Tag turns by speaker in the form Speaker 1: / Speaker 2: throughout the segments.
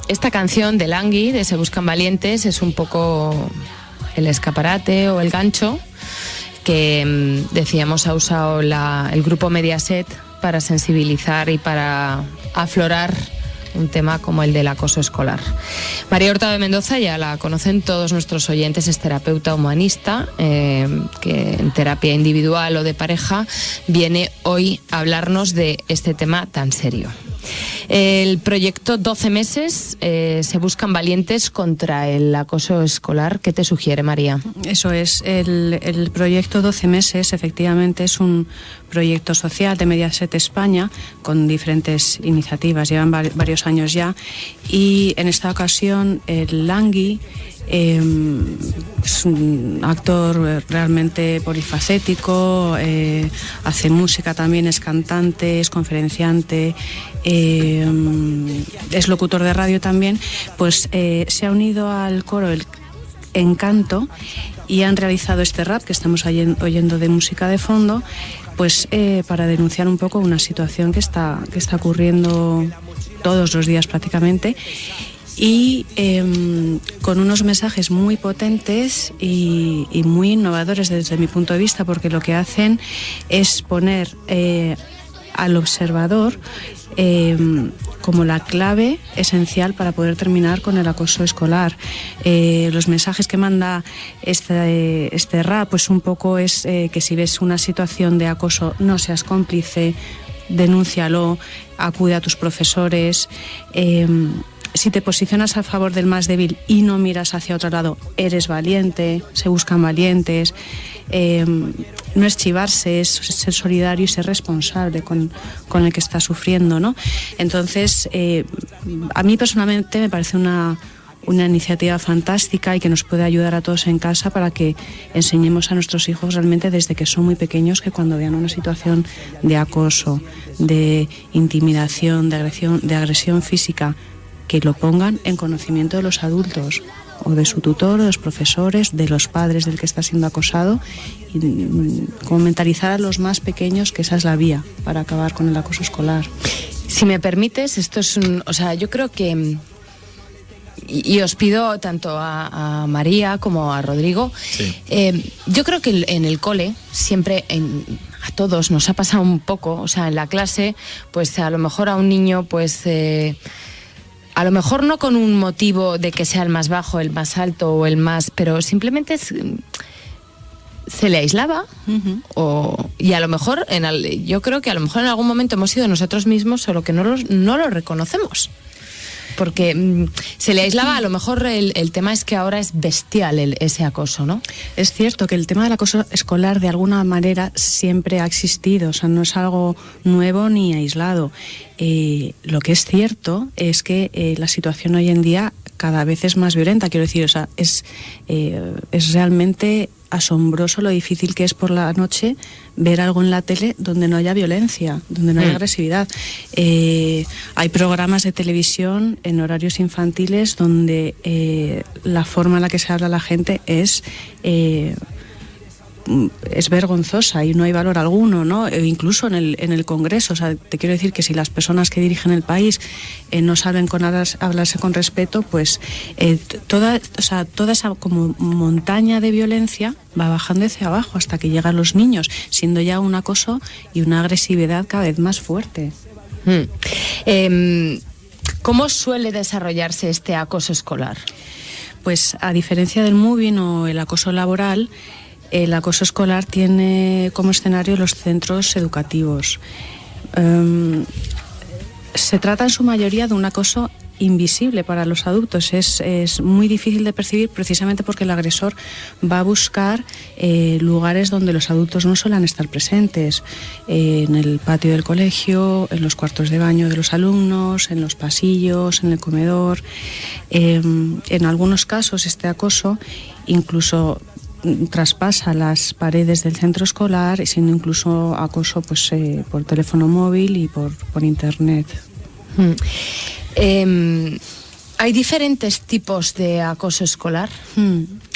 Speaker 1: esta canción de Langui, de Se Buscan Valientes, es un poco el escaparate o el gancho que decíamos ha usado el grupo Mediaset para sensibilizar y para aflorar un tema como el del acoso escolar. María Hurtado de Mendoza, ya la conocen todos nuestros oyentes, es terapeuta humanista, que en terapia individual o de pareja viene hoy a hablarnos de este tema tan serio. El proyecto 12 meses, Se Buscan Valientes contra el acoso escolar. ¿Qué te sugiere, María?
Speaker 2: Eso es, el proyecto 12 meses efectivamente es un proyecto social de Mediaset España con diferentes iniciativas, llevan varios años ya, y en esta ocasión el Langui es un actor realmente polifacético, hace música también, es cantante, es conferenciante, es locutor de radio también, pues se ha unido al coro El Encanto y han realizado este rap que estamos oyendo de música de fondo, pues para denunciar un poco una situación que está ocurriendo todos los días prácticamente, y con unos mensajes muy potentes y muy innovadores desde mi punto de vista, porque lo que hacen es poner al observador como la clave esencial para poder terminar con el acoso escolar. Los mensajes que manda este rap, pues un poco es que si ves una situación de acoso, no seas cómplice, denúncialo, acude a tus profesores. Si te posicionas a favor del más débil y no miras hacia otro lado, eres valiente, se buscan valientes. No es chivarse, es ser solidario y ser responsable con el que está sufriendo, ¿no? Entonces, a mí personalmente me parece una iniciativa fantástica y que nos puede ayudar a todos en casa para que enseñemos a nuestros hijos realmente desde que son muy pequeños, que cuando vean una situación de acoso, de intimidación, de agresión física, que lo pongan en conocimiento de los adultos o de su tutor, de los profesores, de los padres del que está siendo acosado, y como mentalizar a los más pequeños que esa es la vía para acabar con el acoso escolar.
Speaker 1: Si me permites, esto es yo creo que, y os pido tanto a María como a Rodrigo, sí. Yo creo que en el cole siempre a todos nos ha pasado un poco, en la clase, pues a lo mejor a un niño, pues a lo mejor no con un motivo de que sea el más bajo, el más alto o el más, pero simplemente se le aislaba. Y a lo mejor, yo creo que a lo mejor en algún momento hemos sido nosotros mismos, solo que no lo reconocemos. Porque se le aislaba, a lo mejor el tema es que ahora es bestial ese acoso, ¿no?
Speaker 2: Es cierto que el tema del acoso escolar de alguna manera siempre ha existido, no es algo nuevo ni aislado. Lo que es cierto es que la situación hoy en día cada vez es más violenta, quiero decir, es realmente asombroso lo difícil que es por la noche ver algo en la tele donde no haya violencia, donde no haya agresividad. Hay programas de televisión en horarios infantiles donde la forma en la que se habla a la gente es vergonzosa y no hay valor alguno, ¿no? Incluso en el Congreso, te quiero decir que si las personas que dirigen el país no saben hablarse con respeto, pues toda esa como montaña de violencia va bajando hacia abajo hasta que llegan los niños, siendo ya un acoso y una agresividad cada vez más fuerte.
Speaker 1: ¿Cómo suele desarrollarse este acoso escolar?
Speaker 2: Pues a diferencia del mobbing o el acoso laboral, el acoso escolar tiene como escenario los centros educativos. Se trata en su mayoría de un acoso invisible para los adultos. Es muy difícil de percibir precisamente porque el agresor va a buscar lugares donde los adultos no suelen estar presentes. En el patio del colegio, en los cuartos de baño de los alumnos, en los pasillos, en el comedor. En algunos casos este acoso incluso traspasa las paredes del centro escolar, siendo incluso acoso por teléfono móvil y por internet.
Speaker 1: ¿Hay diferentes tipos de acoso escolar?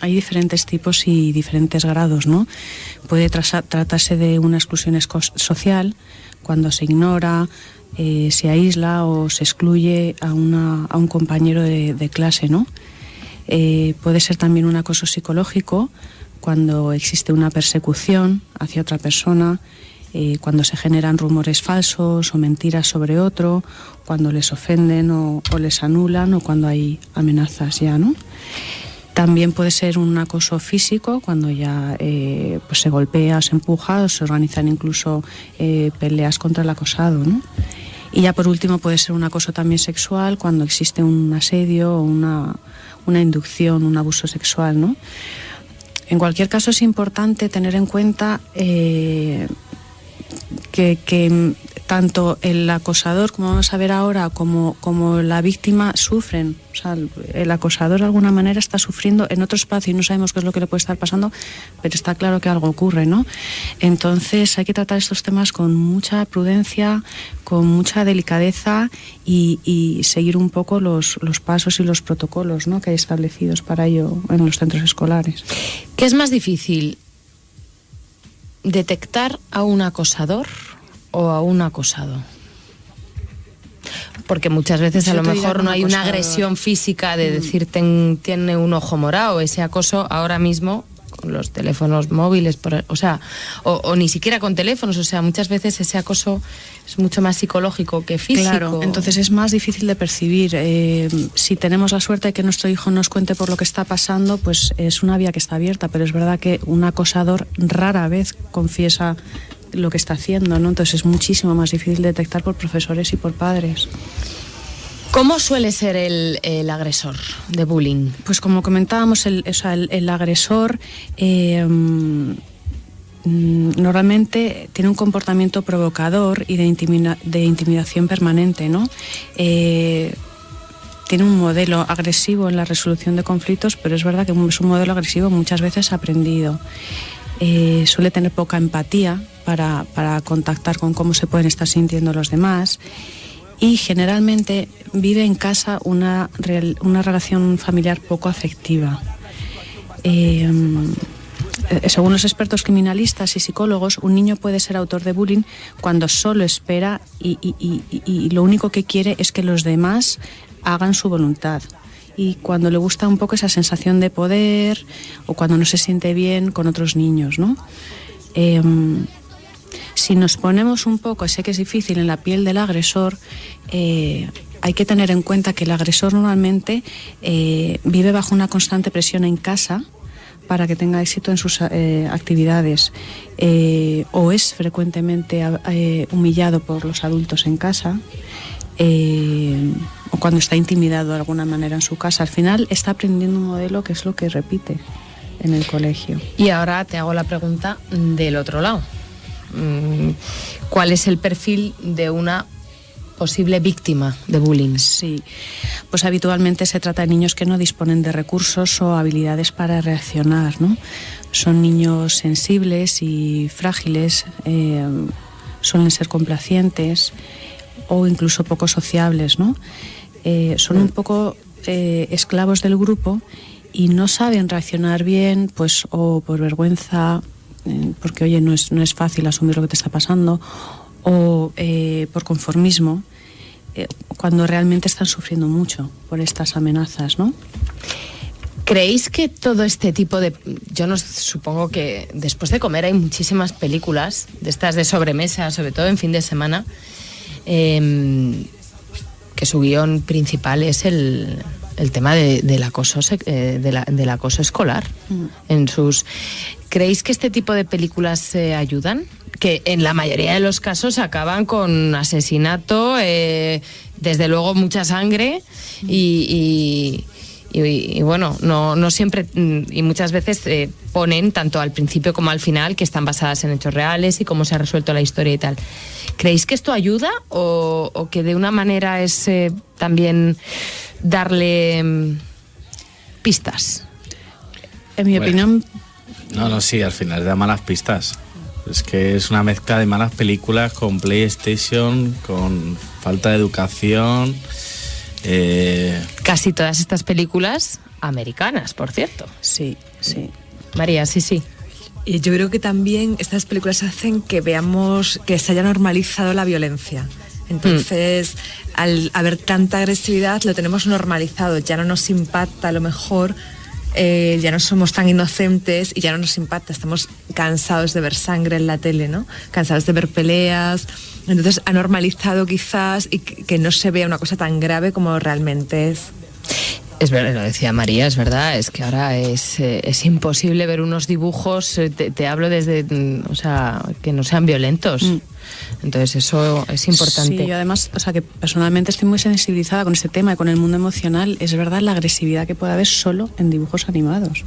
Speaker 2: Hay diferentes tipos y diferentes grados, ¿no? Puede tratarse de una exclusión social, cuando se ignora, se aísla o se excluye a un compañero de clase, ¿no? Puede ser también un acoso psicológico cuando existe una persecución hacia otra persona, cuando se generan rumores falsos o mentiras sobre otro, cuando les ofenden o les anulan, o cuando hay amenazas ya, ¿no? También puede ser un acoso físico cuando ya pues se golpea, se empuja, o se organizan incluso peleas contra el acosado, ¿no? Y ya por último puede ser un acoso también sexual cuando existe un asedio o una inducción, un abuso sexual, ¿no? En cualquier caso es importante tener en cuenta que tanto el acosador, como vamos a ver ahora, como la víctima sufren. O sea, el acosador de alguna manera está sufriendo en otro espacio y no sabemos qué es lo que le puede estar pasando, pero está claro que algo ocurre, ¿no? Entonces hay que tratar estos temas con mucha prudencia, con mucha delicadeza y seguir un poco los pasos y los protocolos, ¿no?, que hay establecidos para ello en los centros escolares.
Speaker 1: ¿Qué es más difícil? ¿Detectar a un acosador o a un acosado? Porque muchas veces a lo mejor no hay una agresión física de decir tiene un ojo morado. Ese acoso ahora mismo con los teléfonos móviles, o ni siquiera con teléfonos, o sea, muchas veces ese acoso es mucho más psicológico que físico.
Speaker 2: Claro, entonces es más difícil de percibir. Si tenemos la suerte de que nuestro hijo nos cuente por lo que está pasando, pues es una vía que está abierta, pero es verdad que un acosador rara vez confiesa lo que está haciendo, ¿no? Entonces es muchísimo más difícil de detectar por profesores y por padres.
Speaker 1: ¿Cómo suele ser el agresor de bullying?
Speaker 2: Pues como comentábamos, el agresor normalmente tiene un comportamiento provocador y de intimidación permanente, ¿no? Tiene un modelo agresivo en la resolución de conflictos, pero es verdad que es un modelo agresivo muchas veces aprendido. Suele tener poca empatía para contactar con cómo se pueden estar sintiendo los demás, y generalmente vive en casa una relación familiar poco afectiva. Según los expertos criminalistas y psicólogos, un niño puede ser autor de bullying cuando solo espera y lo único que quiere es que los demás hagan su voluntad, y cuando le gusta un poco esa sensación de poder, o cuando no se siente bien con otros niños, ¿no? Si nos ponemos un poco, sé que es difícil, en la piel del agresor, hay que tener en cuenta que el agresor normalmente vive bajo una constante presión en casa para que tenga éxito en sus actividades, o es frecuentemente humillado por los adultos en casa, o cuando está intimidado de alguna manera en su casa. Al final está aprendiendo un modelo que es lo que repite en el colegio.
Speaker 1: Y ahora te hago la pregunta del otro lado. ¿Cuál es el perfil de una posible víctima de bullying?
Speaker 2: Sí, pues habitualmente se trata de niños que no disponen de recursos o habilidades para reaccionar, ¿no? Son niños sensibles y frágiles, suelen ser complacientes o incluso poco sociables, ¿no? Son un poco esclavos del grupo y no saben reaccionar bien, pues o por vergüenza, porque oye, no es fácil asumir lo que te está pasando, o por conformismo, cuando realmente están sufriendo mucho por estas amenazas, ¿no?
Speaker 1: ¿Creéis que todo este tipo de... Yo no supongo que después de comer hay muchísimas películas de estas de sobremesa, sobre todo en fin de semana, que su guión principal es el tema del acoso escolar. ¿Creéis que este tipo de películas ayudan? Que en la mayoría de los casos acaban con asesinato, desde luego mucha sangre y bueno, no siempre, y muchas veces ponen tanto al principio como al final que están basadas en hechos reales y cómo se ha resuelto la historia y tal. ¿Creéis que esto ayuda o que de una manera es también darle pistas?
Speaker 2: En mi opinión...
Speaker 3: Sí, al final da malas pistas. Es que es una mezcla de malas películas con PlayStation, con falta de educación.
Speaker 1: Casi todas estas películas americanas, por cierto.
Speaker 2: Sí.
Speaker 1: María, sí.
Speaker 4: Y yo creo que también estas películas hacen que veamos que se haya normalizado la violencia. Entonces, al haber tanta agresividad, lo tenemos normalizado. Ya no nos impacta a lo mejor, ya no somos tan inocentes y ya no nos impacta. Estamos cansados de ver sangre en la tele, ¿no? Cansados de ver peleas. Entonces, ha normalizado quizás y que no se vea una cosa tan grave como realmente es.
Speaker 1: Es verdad, lo decía María, es verdad, es que ahora es imposible ver unos dibujos, te hablo desde, o sea, que no sean violentos. Entonces eso es importante.
Speaker 2: Sí, yo además, o sea, que personalmente estoy muy sensibilizada con este tema y con el mundo emocional. Es verdad la agresividad que puede haber solo en dibujos animados.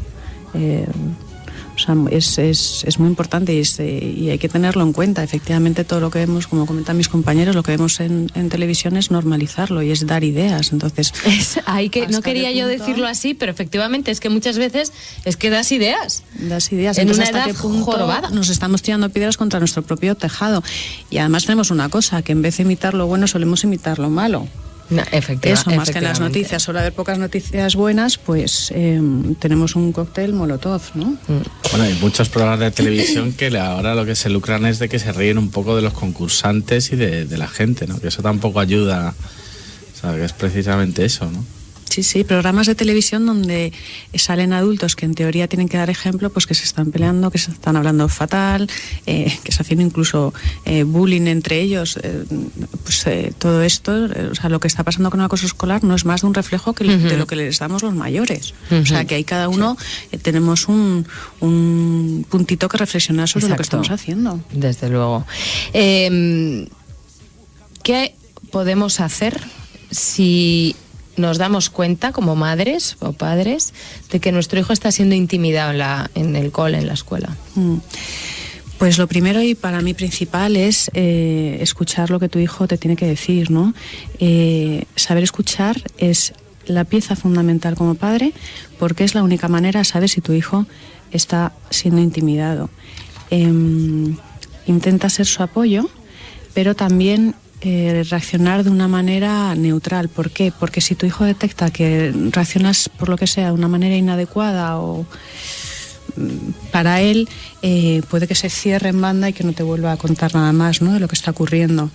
Speaker 2: O sea, es muy importante y hay que tenerlo en cuenta. Efectivamente, todo lo que vemos, como comentan mis compañeros, lo que vemos en televisión es normalizarlo y es dar ideas. Entonces,
Speaker 1: no quería yo decirlo así, pero efectivamente es que muchas veces es que das ideas.
Speaker 2: Das ideas.
Speaker 1: En
Speaker 2: entonces,
Speaker 1: una
Speaker 2: ¿hasta
Speaker 1: edad
Speaker 2: qué punto
Speaker 1: jorobada
Speaker 2: nos estamos tirando piedras contra nuestro propio tejado? Y además tenemos una cosa, que en vez de imitar lo bueno, solemos imitar lo malo.
Speaker 1: No,
Speaker 2: eso, más que en las noticias, suele haber pocas noticias buenas, pues tenemos un cóctel molotov, ¿no?
Speaker 3: Bueno, hay muchos programas de televisión que ahora lo que se lucran es de que se ríen un poco de los concursantes y de la gente, ¿no? Que eso tampoco ayuda, o sea, que es precisamente eso, ¿no?
Speaker 2: Sí, programas de televisión donde salen adultos que en teoría tienen que dar ejemplo, pues que se están peleando, que se están hablando fatal, que se haciendo incluso bullying entre ellos. Todo esto, o sea, lo que está pasando con el acoso escolar no es más de un reflejo de lo que les damos los mayores. O sea, que ahí cada uno tenemos un puntito que reflexionar sobre lo que estamos haciendo.
Speaker 1: Desde luego. ¿Qué podemos hacer si nos damos cuenta como madres o padres de que nuestro hijo está siendo intimidado en el cole, en la escuela?
Speaker 2: Pues lo primero y para mí principal es escuchar lo que tu hijo te tiene que decir, ¿no? Saber escuchar es la pieza fundamental como padre, porque es la única manera de saber si tu hijo está siendo intimidado. Intenta ser su apoyo, pero también reaccionar de una manera neutral. ¿Por qué? Porque si tu hijo detecta que reaccionas por lo que sea de una manera inadecuada o para él, puede que se cierre en banda y que no te vuelva a contar nada más, ¿no?, de lo que está ocurriendo.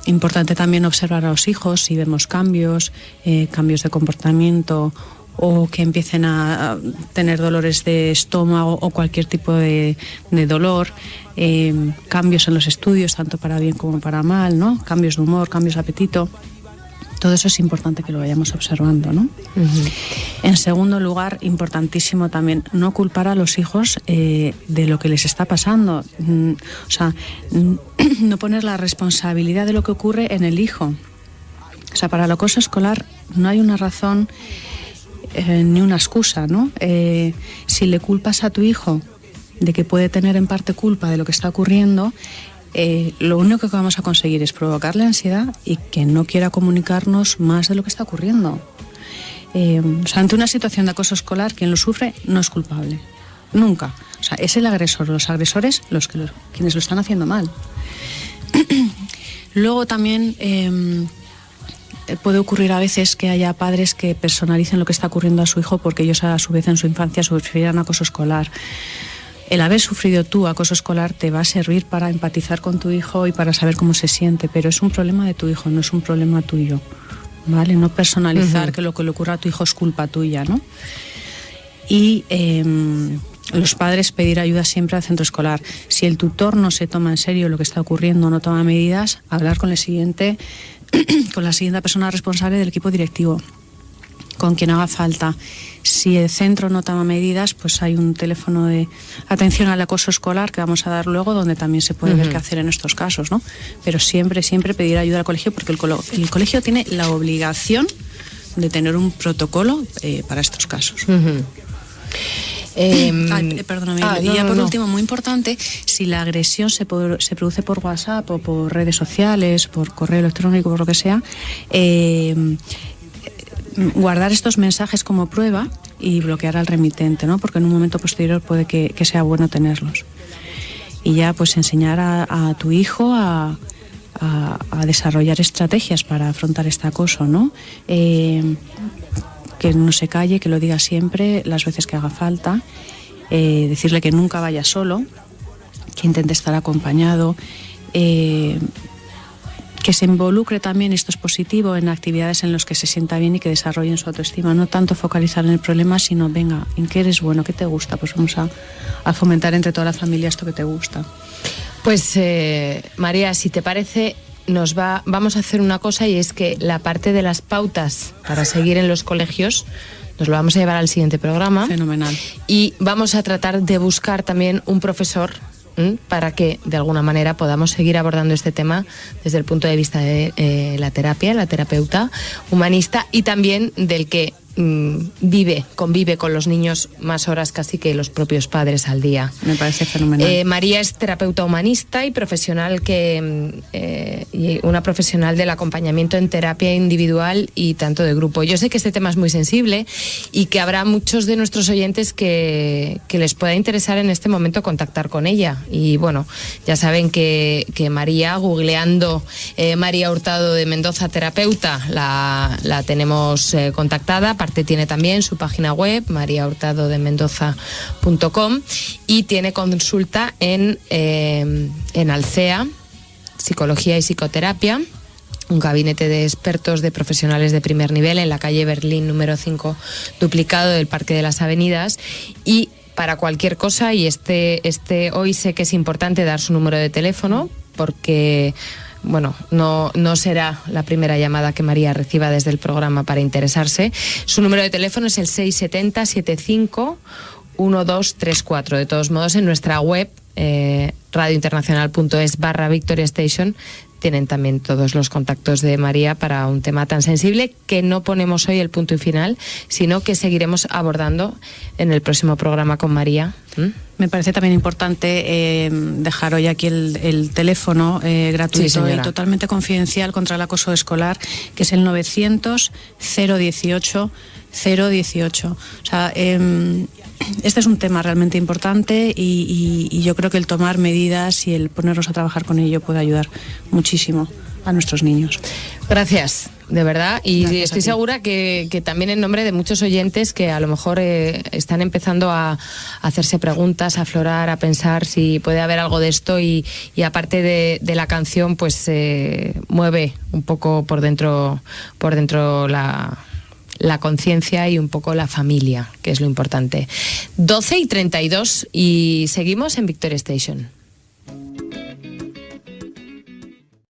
Speaker 2: Importante también observar a los hijos si vemos cambios de comportamiento o que empiecen a tener dolores de estómago o cualquier tipo de dolor, cambios en los estudios, tanto para bien como para mal, ¿no? Cambios de humor, cambios de apetito. Todo eso es importante que lo vayamos observando, ¿no? En segundo lugar, importantísimo también, no culpar a los hijos de lo que les está pasando. O sea, no poner la responsabilidad de lo que ocurre en el hijo. O sea, para el acoso escolar no hay una razón ni una excusa, ¿no? Si le culpas a tu hijo de que puede tener en parte culpa de lo que está ocurriendo, lo único que vamos a conseguir es provocarle ansiedad y que no quiera comunicarnos más de lo que está ocurriendo. O sea, ante una situación de acoso escolar, quien lo sufre no es culpable, nunca. O sea, es el agresor, los agresores quienes lo están haciendo mal. Luego también puede ocurrir a veces que haya padres que personalicen lo que está ocurriendo a su hijo porque ellos a su vez en su infancia sufrirán acoso escolar. El haber sufrido tú acoso escolar te va a servir para empatizar con tu hijo y para saber cómo se siente, pero es un problema de tu hijo, no es un problema tuyo, ¿vale? No personalizar que lo que le ocurra a tu hijo es culpa tuya, ¿no? Y los padres pedir ayuda siempre al centro escolar. Si el tutor no se toma en serio lo que está ocurriendo, no toma medidas, hablar con la siguiente persona responsable del equipo directivo, con quien haga falta. Si el centro no toma medidas, pues hay un teléfono de atención al acoso escolar que vamos a dar luego, donde también se puede ver qué hacer en estos casos, ¿no? Pero siempre pedir ayuda al colegio, porque el colegio tiene la obligación de tener un protocolo para estos casos. Perdóname. Y ya por último, muy importante, si la agresión se produce por WhatsApp o por redes sociales, por correo electrónico, por lo que sea, guardar estos mensajes como prueba y bloquear al remitente, ¿no? Porque en un momento posterior puede que sea bueno tenerlos. Y ya pues enseñar a tu hijo a desarrollar estrategias para afrontar este acoso, ¿no? Que no se calle, que lo diga siempre, las veces que haga falta, decirle que nunca vaya solo, que intente estar acompañado, que se involucre también, esto es positivo, en actividades en las que se sienta bien y que desarrollen su autoestima. No tanto focalizar en el problema, sino, venga, ¿en qué eres bueno? ¿Qué te gusta? Pues vamos a fomentar entre toda la familia esto que te gusta.
Speaker 1: Pues María, si te parece, vamos a hacer una cosa, y es que la parte de las pautas para seguir en los colegios nos lo vamos a llevar al siguiente programa.
Speaker 2: Fenomenal.
Speaker 1: Y vamos a tratar de buscar también un profesor para que de alguna manera podamos seguir abordando este tema desde el punto de vista de la terapia, la terapeuta humanista, y también del que convive con los niños más horas casi que los propios padres al día.
Speaker 2: Me parece fenomenal.
Speaker 1: María es terapeuta humanista y profesional y una profesional del acompañamiento en terapia individual y tanto de grupo. Yo sé que este tema es muy sensible y que habrá muchos de nuestros oyentes que les pueda interesar en este momento contactar con ella. Y bueno, ya saben que María, googleando María Hurtado de Mendoza terapeuta, la tenemos contactada. Aparte tiene también su página web, mariahurtadodemendoza.com, y tiene consulta en Alcea, Psicología y Psicoterapia, un gabinete de expertos de profesionales de primer nivel en la calle Berlín número 5, duplicado del Parque de las Avenidas. Y para cualquier cosa, y hoy sé que es importante dar su número de teléfono, porque bueno, no será la primera llamada que María reciba desde el programa para interesarse. Su número de teléfono es el 670 75 1234. De todos modos, en nuestra web, radiointernacional.es/Victoria Station, tienen también todos los contactos de María para un tema tan sensible que no ponemos hoy el punto y final, sino que seguiremos abordando en el próximo programa con María.
Speaker 2: Me parece también importante dejar hoy aquí el teléfono gratuito y totalmente confidencial contra el acoso escolar, que es el 900 018 018. O sea, este es un tema realmente importante y yo creo que el tomar medidas y el ponernos a trabajar con ello puede ayudar muchísimo a nuestros niños.
Speaker 1: Gracias, de verdad, y
Speaker 2: gracias,
Speaker 1: estoy segura que también en nombre de muchos oyentes que a lo mejor están empezando a hacerse preguntas, a aflorar, a pensar si puede haber algo de esto, y aparte de la canción, pues mueve un poco por dentro la conciencia y un poco la familia, que es lo importante. 12:32 y seguimos en Victoria Station.